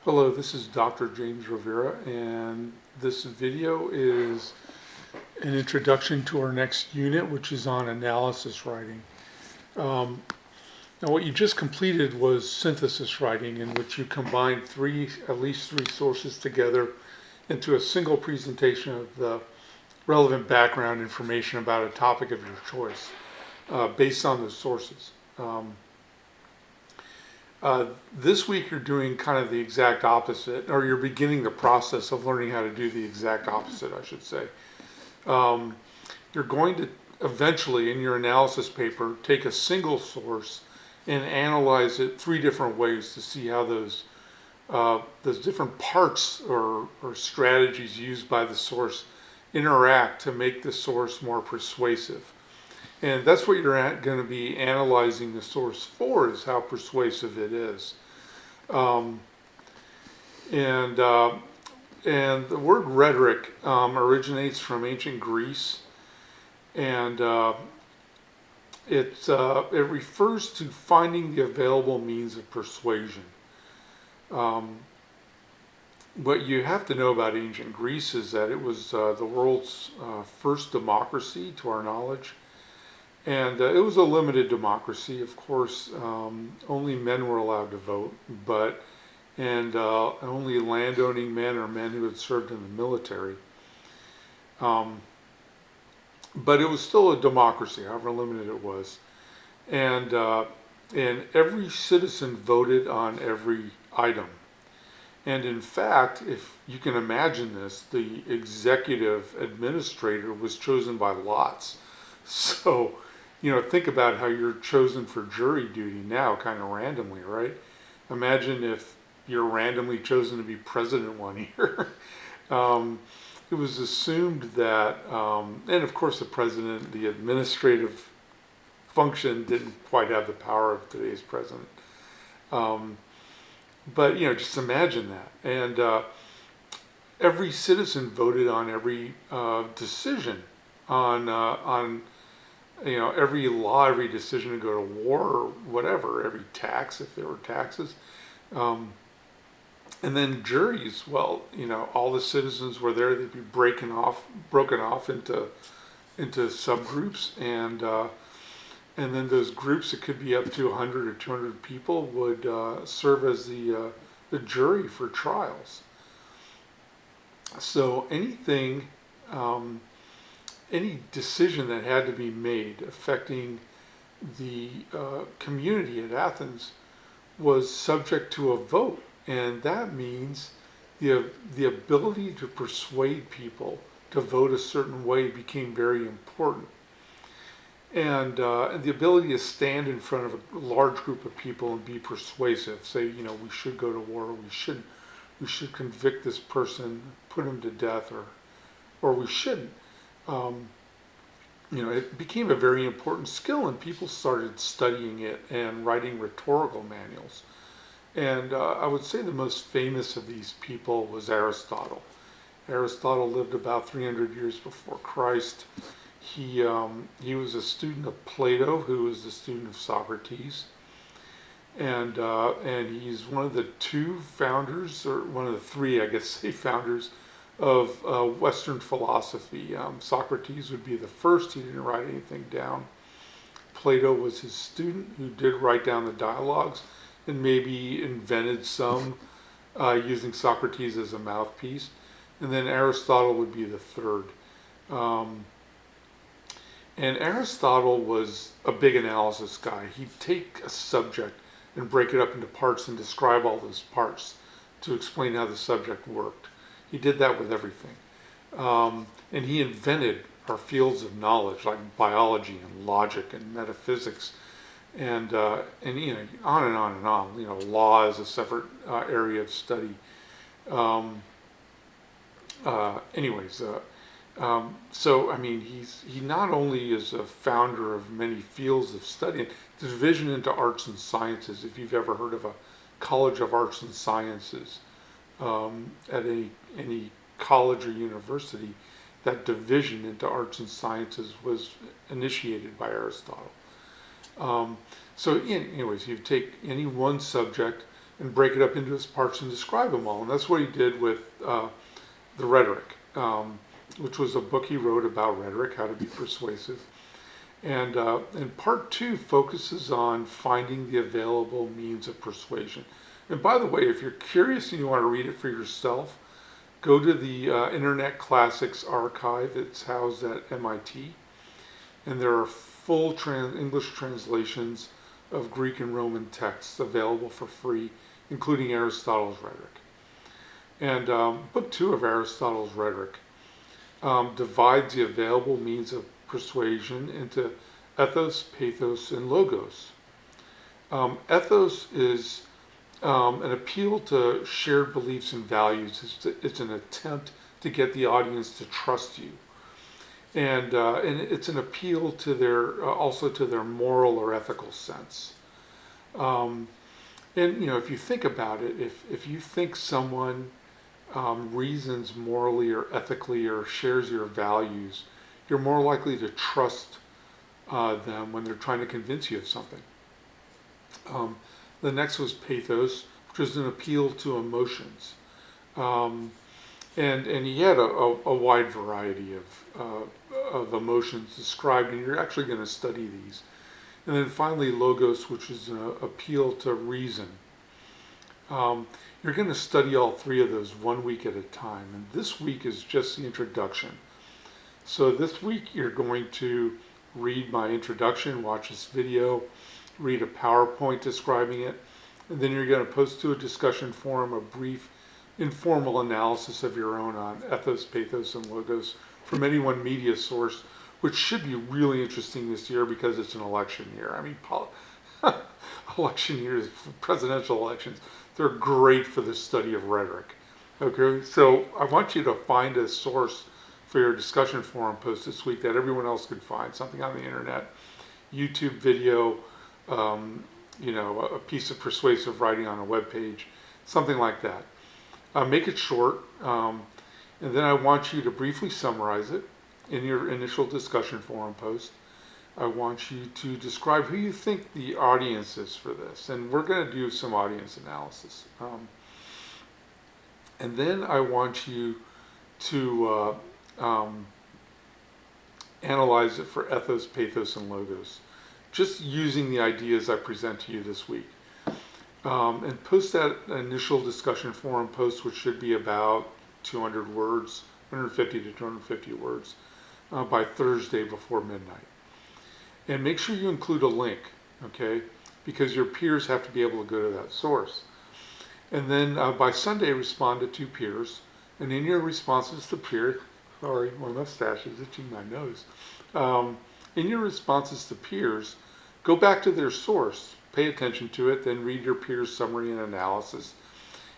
Hello, this is Dr. James Rivera, and this video is an introduction to our next unit, which is on analysis writing. Now, what you just completed was synthesis writing, in which you combine at least three sources together into a single presentation of the relevant background information about a topic of your choice, based on those sources. This week you're doing kind of the exact opposite, or you're beginning the process of learning how to do the exact opposite, I should say. You're going to eventually, in your analysis paper, take a single source and analyze it three different ways to see how those different parts or strategies used by the source interact to make the source more persuasive. And that's what you're going to be analyzing the source for, is how persuasive it is. And the word rhetoric originates from ancient Greece, and it refers to finding the available means of persuasion. What you have to know about ancient Greece is that it was the world's first democracy, to our knowledge. And it was a limited democracy, of course. Only men were allowed to vote, and only landowning men or men who had served in the military. But it was still a democracy, however limited it was. And every citizen voted on every item. And in fact, if you can imagine this, the executive administrator was chosen by lots. So, think about how you're chosen for jury duty now, kind of randomly, right? Imagine if you're randomly chosen to be president one year. It was assumed that, and of course the president, the administrative function didn't quite have the power of today's president. But, just imagine that. And every citizen voted on every decision, on every law, every decision to go to war or whatever, every tax, if there were taxes. And then juries, well, all the citizens were there. They'd be broken off into subgroups, and then those groups, it could be up to 100 or 200 people, would serve as the jury for trials. So anything, any decision that had to be made affecting the community at Athens was subject to a vote. And that means the ability to persuade people to vote a certain way became very important. And the ability to stand in front of a large group of people and be persuasive, say, we should go to war, we should convict this person, put him to death, or we shouldn't. It became a very important skill, and people started studying it and writing rhetorical manuals. And I would say the most famous of these people was Aristotle. Aristotle lived about 300 years before Christ. He was a student of Plato, who was a student of Socrates. And he's one of the two founders, or one of the three, I guess, founders of Western philosophy. Socrates would be the first. He didn't write anything down. Plato was his student, who did write down the dialogues and maybe invented some using Socrates as a mouthpiece. And then Aristotle would be the third. And Aristotle was a big analysis guy. He'd take a subject and break it up into parts and describe all those parts to explain how the subject worked. He did that with everything. And he invented our fields of knowledge, like biology and logic and metaphysics, and on and on and on. Law is a separate area of study. So he not only is a founder of many fields of study, the division into arts and sciences. If you've ever heard of a College of Arts and Sciences at any college or university, that division into arts and sciences was initiated by Aristotle. So anyways, you take any one subject, and break it up into its parts and describe them all. And that's what he did with the Rhetoric, which was a book he wrote about rhetoric, how to be persuasive. And part two focuses on finding the available means of persuasion. And by the way, if you're curious and you want to read it for yourself, go to the Internet Classics Archive. It's housed at MIT. And there are full English translations of Greek and Roman texts available for free, including Aristotle's Rhetoric. And book two of Aristotle's Rhetoric divides the available means of persuasion into ethos, pathos, and logos. Ethos is an appeal to shared beliefs and values. It's an attempt to get the audience to trust you. And it's an appeal to their also to their moral or ethical sense. And if you think about it, if you think someone reasons morally or ethically or shares your values, you're more likely to trust them when they're trying to convince you of something. The next was pathos, which was an appeal to emotions. And he had a wide variety of emotions described, and you're actually going to study these. And then finally, logos, which is an appeal to reason. You're going to study all three of those 1 week at a time, and this week is just the introduction. So this week you're going to read my introduction, watch this video, read a PowerPoint describing it, and then you're going to post to a discussion forum a brief informal analysis of your own on ethos, pathos, and logos from any one media source, which should be really interesting this year because it's an election year. I mean, election years, presidential elections, they're great for the study of rhetoric. Okay, so I want you to find a source for your discussion forum post this week that everyone else could find, something on the internet, YouTube video, a piece of persuasive writing on a web page, something like that. Make it short, and then I want you to briefly summarize it in your initial discussion forum post. I want you to describe who you think the audience is for this, and we're going to do some audience analysis. And then I want you to analyze it for ethos, pathos, and logos, just using the ideas I present to you this week. And post that initial discussion forum post, which should be about 200 words, 150 to 250 words, by Thursday before midnight. And make sure you include a link, okay? Because your peers have to be able to go to that source. And then by Sunday, respond to 2 peers. And in your responses to peers, sorry, my mustache is itching my nose. In your responses to peers, go back to their source, pay attention to it, then read your peers' summary and analysis.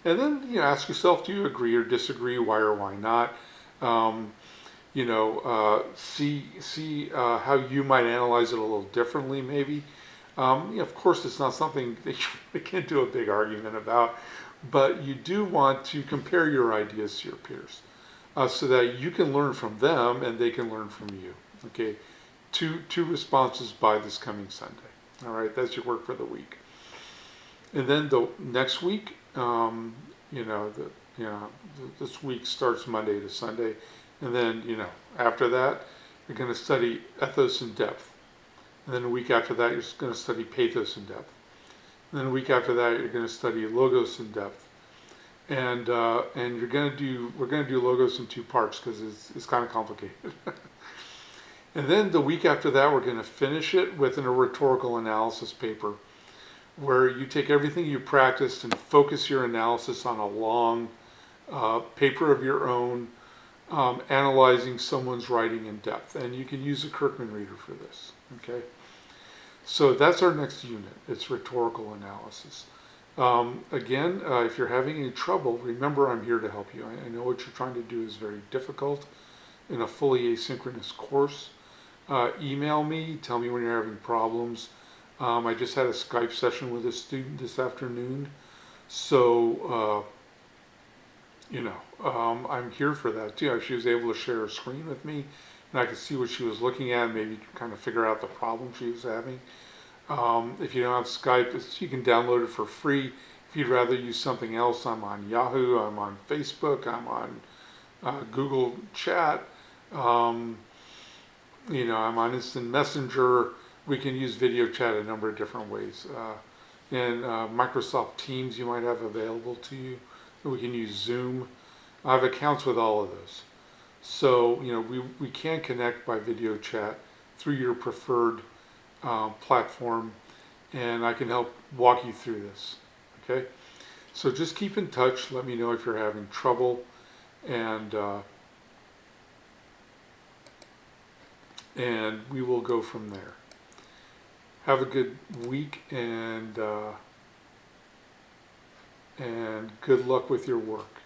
And then ask yourself, do you agree or disagree, why or why not? See how you might analyze it a little differently, maybe. Of course, it's not something that you can't do a big argument about, but you do want to compare your ideas to your peers so that you can learn from them and they can learn from you. Okay, two responses by this coming Sunday. All right, that's your work for the week. And then the next week, this week starts Monday to Sunday. And then, after that, you're going to study ethos in depth. And then a week after that, you're going to study pathos in depth. And then a week after that, you're going to study logos in depth. And we're going to do logos in 2 parts because it's kind of complicated. And then the week after that, we're going to finish it with a rhetorical analysis paper where you take everything you practiced and focus your analysis on a long paper of your own, analyzing someone's writing in depth. And you can use a Kirkman reader for this, okay? So that's our next unit. It's rhetorical analysis. Again, if you're having any trouble, remember I'm here to help you. I know what you're trying to do is very difficult in a fully asynchronous course. Email me, tell me when you're having problems. I just had a Skype session with a student this afternoon. So, I'm here for that too. She was able to share a screen with me and I could see what she was looking at and maybe kind of figure out the problem she was having. If you don't have Skype, you can download it for free. If you'd rather use something else, I'm on Yahoo, I'm on Facebook, I'm on Google Chat, um, I'm on Instant Messenger. We can use video chat a number of different ways. And Microsoft Teams you might have available to you. We can use Zoom. I have accounts with all of those. So, we can connect by video chat through your preferred platform, and I can help walk you through this. Okay? So just keep in touch. Let me know if you're having trouble, and we will go from there. Have a good week, and good luck with your work.